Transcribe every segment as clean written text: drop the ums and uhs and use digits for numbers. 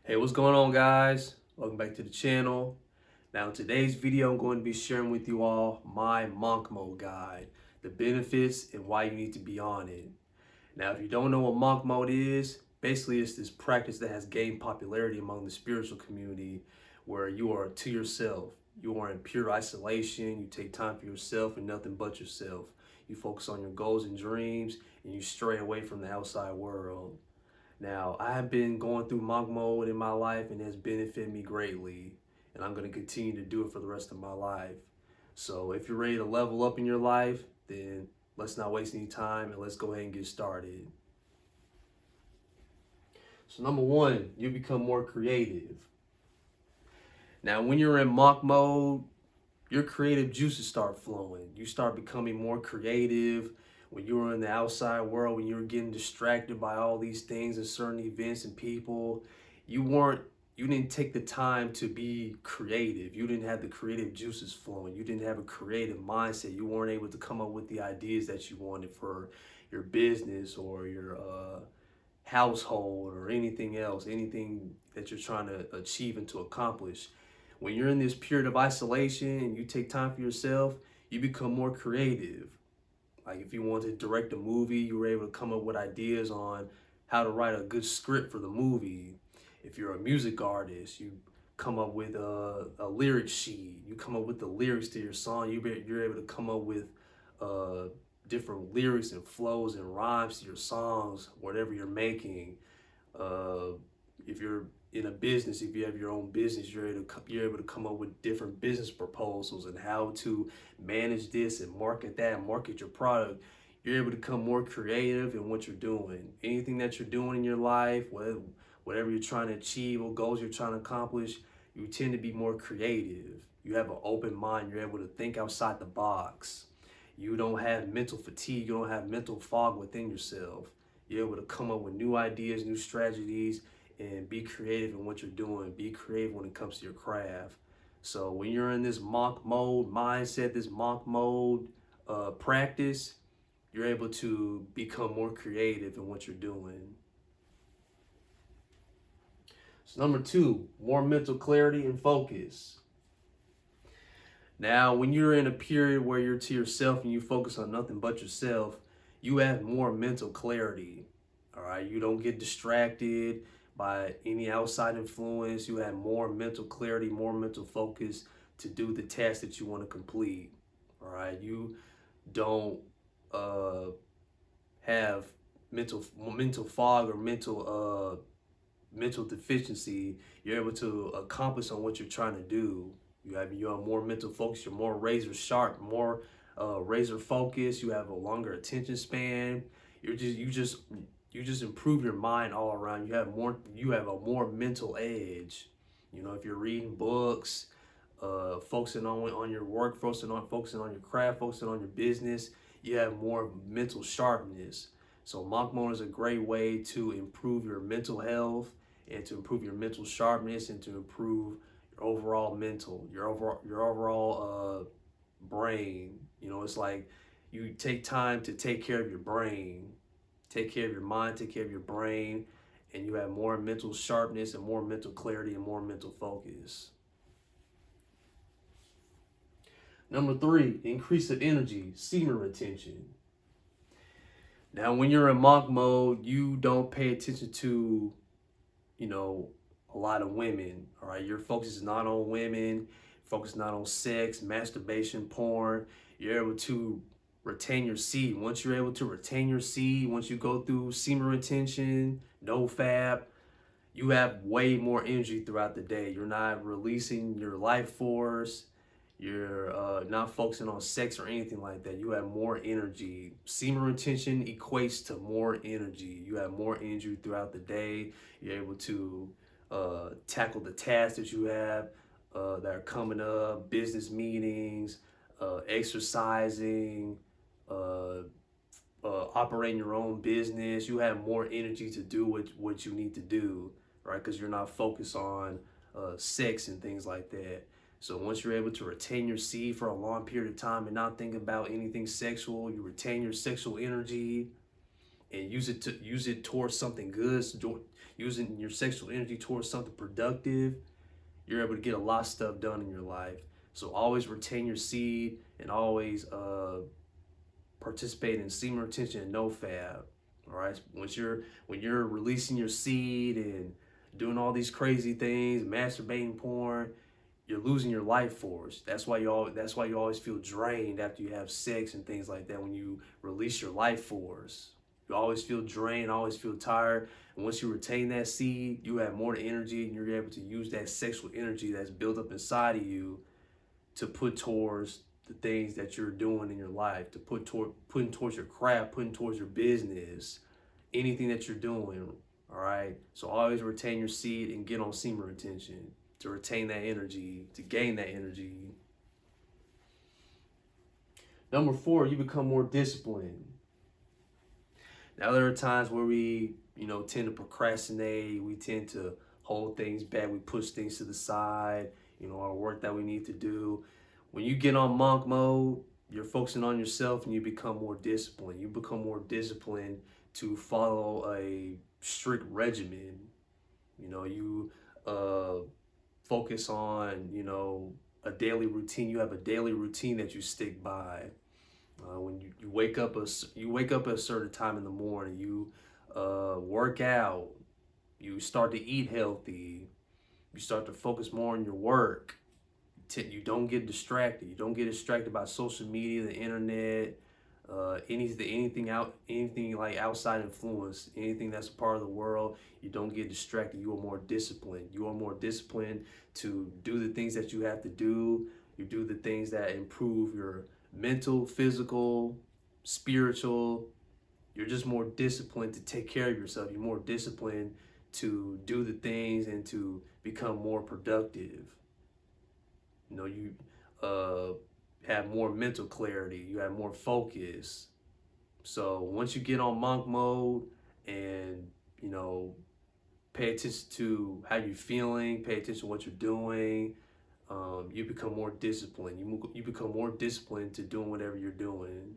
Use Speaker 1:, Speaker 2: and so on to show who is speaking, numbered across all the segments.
Speaker 1: Hey, what's going on, guys? Welcome back to the channel. Now, in today's video, I'm going to be sharing with you all my monk mode guide, the benefits and why you need to be on it. Now, if you don't know what monk mode is, basically it's this practice that has gained popularity among the spiritual community where you are to yourself. You are in pure isolation. You take time for yourself and nothing but yourself. You focus on your goals and dreams and you stray away from the outside world. Now, I have been going through monk mode in my life and it has benefited me greatly. And I'm going to continue to do it for the rest of my life. So if you're ready to level up in your life, then let's not waste any time and let's go ahead and get started. So number one, you become more creative. Now, when you're in monk mode, your creative juices start flowing. You start becoming more creative. When you were in the outside world, when you were getting distracted by all these things and certain events and people, you didn't take the time to be creative. You didn't have the creative juices flowing. You didn't have a creative mindset. You weren't able to come up with the ideas that you wanted for your business or your household or anything else, anything that you're trying to achieve and to accomplish. When you're in this period of isolation and you take time for yourself, you become more creative. Like if you want to direct a movie, you were able to come up with ideas on how to write a good script for the movie. If you're a music artist, you come up with a lyric sheet. You come up with the lyrics to your song. You're able to come up with uh, different lyrics and flows and rhymes to your songs, whatever you're making. Uh, if you're in a business, if you have your own business, you're able to come up with different business proposals and how to manage this and market that and market your product. You're able to become more creative in what you're doing. Anything that you're doing in your life, whatever you're trying to achieve or goals you're trying to accomplish, you tend to be more creative. You have an open mind. You're able to think outside the box. You don't have mental fatigue. You don't have mental fog within yourself. You're able to come up with new ideas, new strategies, and be creative in what you're doing. Be creative when it comes to your craft. So when you're in this monk mode mindset, this monk mode practice, you're able to become more creative in what you're doing. So number two, more mental clarity and focus. Now, when you're in a period where you're to yourself and you focus on nothing but yourself, you have more mental clarity. All right, you don't get distracted by any outside influence. You have more mental clarity, more mental focus to do the task that you want to complete. All right, you don't uh, have mental fog or mental deficiency. You're able to accomplish on what you're trying to do. You have more mental focus. You're more razor sharp, more razor focused. You have a longer attention span. You just improve your mind all around. You have a more mental edge. You know, if you're reading books, focusing on your work, focusing on your craft, focusing on your business, you have more mental sharpness. So monk mode is a great way to improve your mental health and to improve your mental sharpness and to improve your overall your overall brain. You know, it's like you take time to take care of your brain, take care of your mind, take care of your brain, and you have more mental sharpness and more mental clarity and more mental focus. Number three, increase of energy, semen retention. Now, when you're in monk mode, you don't pay attention to, you know, a lot of women. All right, your focus is not on women, focus not on sex, masturbation, porn. You're able to retain your seed. Once you're able to retain your seed, once you go through semen retention, no fab, you have way more energy throughout the day. You're not releasing your life force. You're not focusing on sex or anything like that. You have more energy. Semen retention equates to more energy. You have more energy throughout the day. You're able to tackle the tasks that you have that are coming up, business meetings, exercising, uh, operating your own business. You have more energy to do what you need to do, right? Because you're not focused on sex and things like that. So once you're able to retain your seed for a long period of time and not think about anything sexual, you retain your sexual energy and use it towards something good, using your sexual energy towards something productive, you're able to get a lot of stuff done in your life. So always retain your seed and always participate in semen retention and NoFap. All right, when you're releasing your seed and doing all these crazy things, masturbating, porn, you're losing your life force. That's why you always feel drained after you have sex and things like that. When you release your life force, you always feel drained, always feel tired. And once you retain that seed, you have more energy, and you're able to use that sexual energy that's built up inside of you to put towards the things that you're doing in your life, to putting towards your craft, putting towards your business, anything that you're doing. All right. So always retain your seed and get on semen retention to retain that energy, to gain that energy. Number 4, you become more disciplined. Now there are times where we, tend to procrastinate. We tend to hold things back. We push things to the side. Our work that we need to do. When you get on monk mode, you're focusing on yourself and you become more disciplined. You become more disciplined to follow a strict regimen. You focus on, a daily routine. You have a daily routine that you stick by. When you wake up at a certain time in the morning, you work out, you start to eat healthy, you start to focus more on your work. You don't get distracted. You don't get distracted by social media, the internet, anything like outside influence, anything that's a part of the world. You don't get distracted. You are more disciplined. You are more disciplined to do the things that you have to do. You do the things that improve your mental, physical, spiritual. You're just more disciplined to take care of yourself. You're more disciplined to do the things and to become more productive. You have more mental clarity. You have more focus. So once you get on monk mode and, pay attention to how you're feeling, pay attention to what you're doing, you become more disciplined. You become more disciplined to doing whatever you're doing.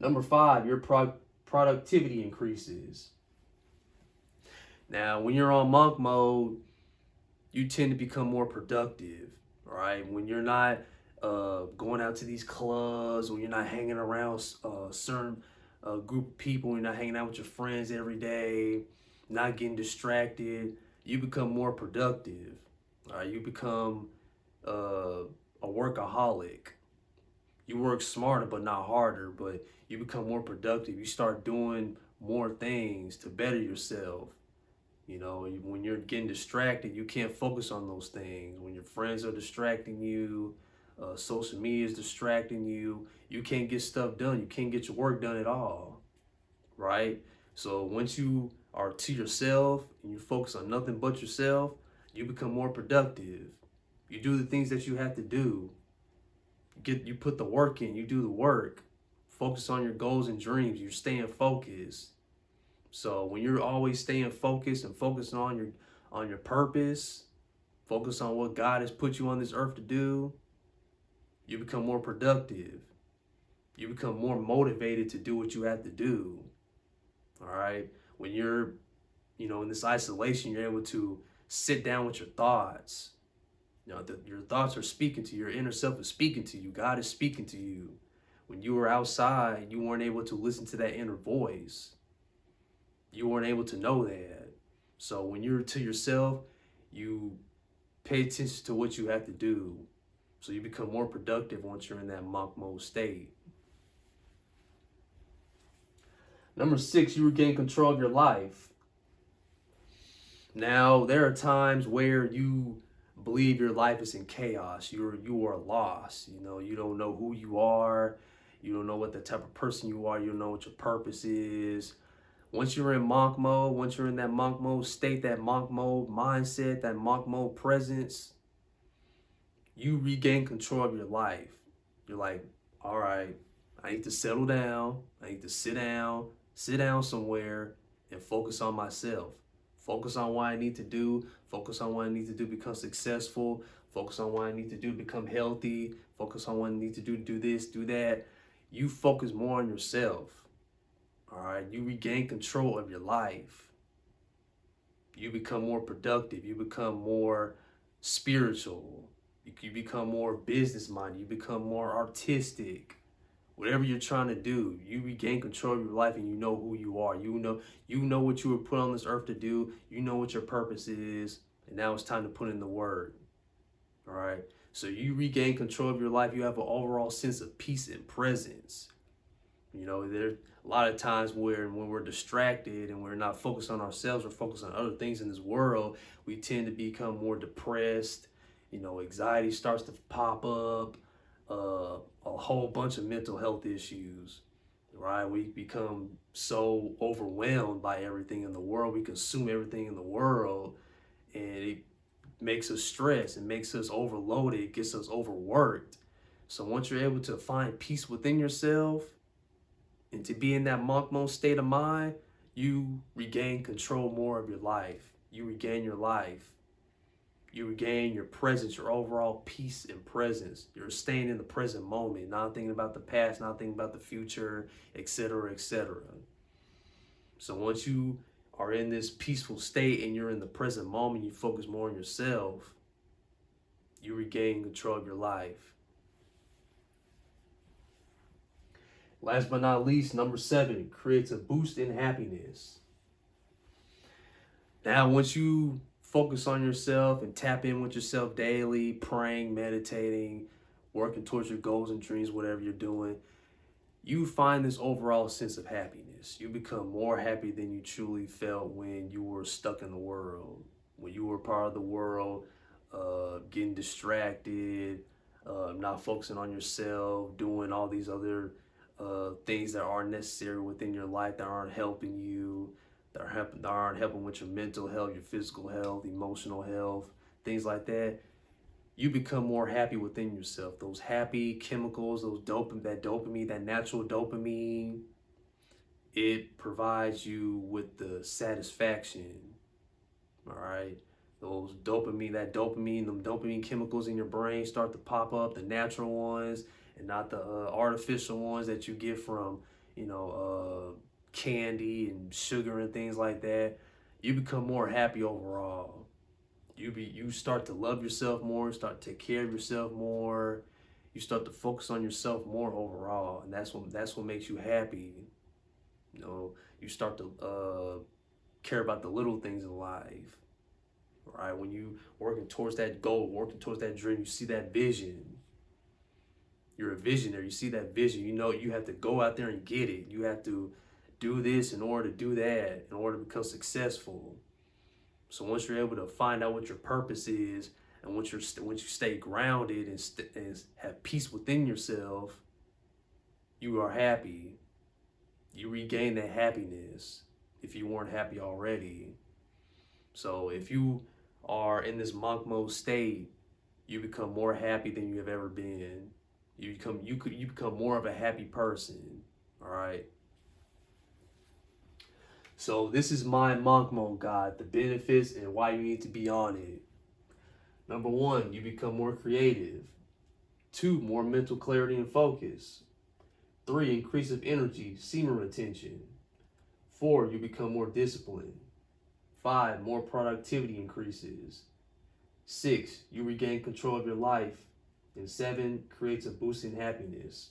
Speaker 1: Number 5, your productivity increases. Now, when you're on monk mode, you tend to become more productive, right? When you're not going out to these clubs, when you're not hanging around a certain group of people, you're not hanging out with your friends every day, not getting distracted, you become more productive. All right, you become a workaholic. You work smarter but not harder, but you become more productive. You start doing more things to better yourself. When you're getting distracted, you can't focus on those things. When your friends are distracting you, social media is distracting you, you can't get stuff done. You can't get your work done at all, right? So once you are to yourself and you focus on nothing but yourself, you become more productive. You do the things that you have to do. You put the work in, you do the work. Focus on your goals and dreams. You're staying focused. So when you're always staying focused and focusing on your purpose, focus on what God has put you on this earth to do, you become more productive. You become more motivated to do what you have to do. All right. When you're, in this isolation, you're able to sit down with your thoughts. Your thoughts are speaking to you. Your inner self is speaking to you. God is speaking to you. When you were outside, you weren't able to listen to that inner voice. You weren't able to know that. So when you're to yourself, you pay attention to what you have to do. So you become more productive once you're in that monk mode state. Number 6, you regain control of your life. Now, there are times where you believe your life is in chaos. You are lost. You don't know who you are. You don't know what the type of person you are. You don't know what your purpose is. Once you're in monk mode, once you're in that monk mode state, that monk mode mindset, that monk mode presence, you regain control of your life. You're like, all right, I need to settle down. I need to sit down somewhere and focus on myself. Focus on what I need to do. Focus on what I need to do to become successful. Focus on what I need to do to become healthy. Focus on what I need to do this, do that. you focus more on yourself. All right, you regain control of your life. You become more productive. You become more spiritual. You become more business minded. You become more artistic. Whatever you're trying to do, you regain control of your life, and you know who you are. You know what you were put on this earth to do. You know what your purpose is, and now it's time to put in the work. All right. So you regain control of your life. You have an overall sense of peace and presence. You know, there's a lot of times where when we're distracted and we're not focused on ourselves, we're focused on other things in this world, we tend to become more depressed. You know, anxiety starts to pop up, a whole bunch of mental health issues, right? We become so overwhelmed by everything in the world. We consume everything in the world, and it makes us stressed, it makes us overloaded, it gets us overworked. So once you're able to find peace within yourself and to be in that monk mode state of mind, you regain control more of your life. You regain your life. You regain your presence, your overall peace and presence. You're staying in the present moment, not thinking about the past, not thinking about the future, etc., etc. So once you are in this peaceful state and you're in the present moment, you focus more on yourself, you regain control of your life. Last but not least, number 7, creates a boost in happiness. Now, once you focus on yourself and tap in with yourself daily, praying, meditating, working towards your goals and dreams, whatever you're doing, you find this overall sense of happiness. You become more happy than you truly felt when you were stuck in the world, when you were part of the world, getting distracted, not focusing on yourself, doing all these other things that aren't necessary within your life, that aren't helping you, that aren't helping with your mental health, your physical health, emotional health, things like that. You become more happy within yourself. Those happy chemicals, that dopamine, that natural dopamine, it provides you with the satisfaction. All right. Them dopamine chemicals in your brain start to pop up, the natural ones, and not the artificial ones that you get from, candy and sugar and things like that. You become more happy overall. You start to love yourself more, start to take care of yourself more. You start to focus on yourself more overall, and that's what makes you happy. You start to care about the little things in life. Right? When you working towards that goal, working towards that dream, you see that vision. You're a visionary. You see that vision. You know you have to go out there and get it. You have to do this in order to do that, in order to become successful. So once you're able to find out what your purpose is, and once you stay grounded and have peace within yourself, you are happy. You regain that happiness if you weren't happy already. So if you are in this monk mode state, you become more happy than you have ever been. You become more of a happy person. All right. So this is my monk mode guide, the benefits and why you need to be on it. Number 1, you become more creative. 2, more mental clarity and focus. 3, increase of energy, semen retention. 4, you become more disciplined. 5, more productivity increases. 6, you regain control of your life. And 7, creates a boost in happiness.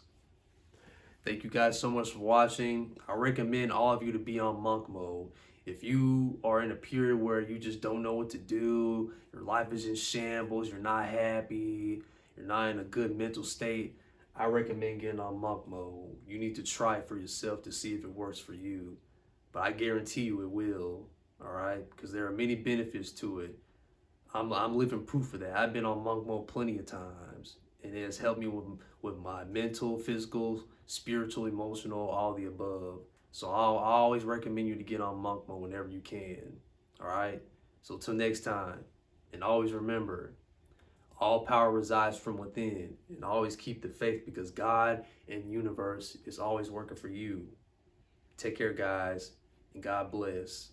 Speaker 1: Thank you guys so much for watching. I recommend all of you to be on monk mode. If you are in a period where you just don't know what to do, your life is in shambles, you're not happy, you're not in a good mental state, I recommend getting on monk mode. You need to try it for yourself to see if it works for you. But I guarantee you it will, all right? Because there are many benefits to it. I'm living proof of that. I've been on monk mode plenty of times, and it has helped me with my mental, physical, spiritual, emotional, all the above. So I always recommend you to get on monk mode whenever you can. All right. So till next time, and always remember, all power resides from within, and always keep the faith because God and the universe is always working for you. Take care, guys, and God bless.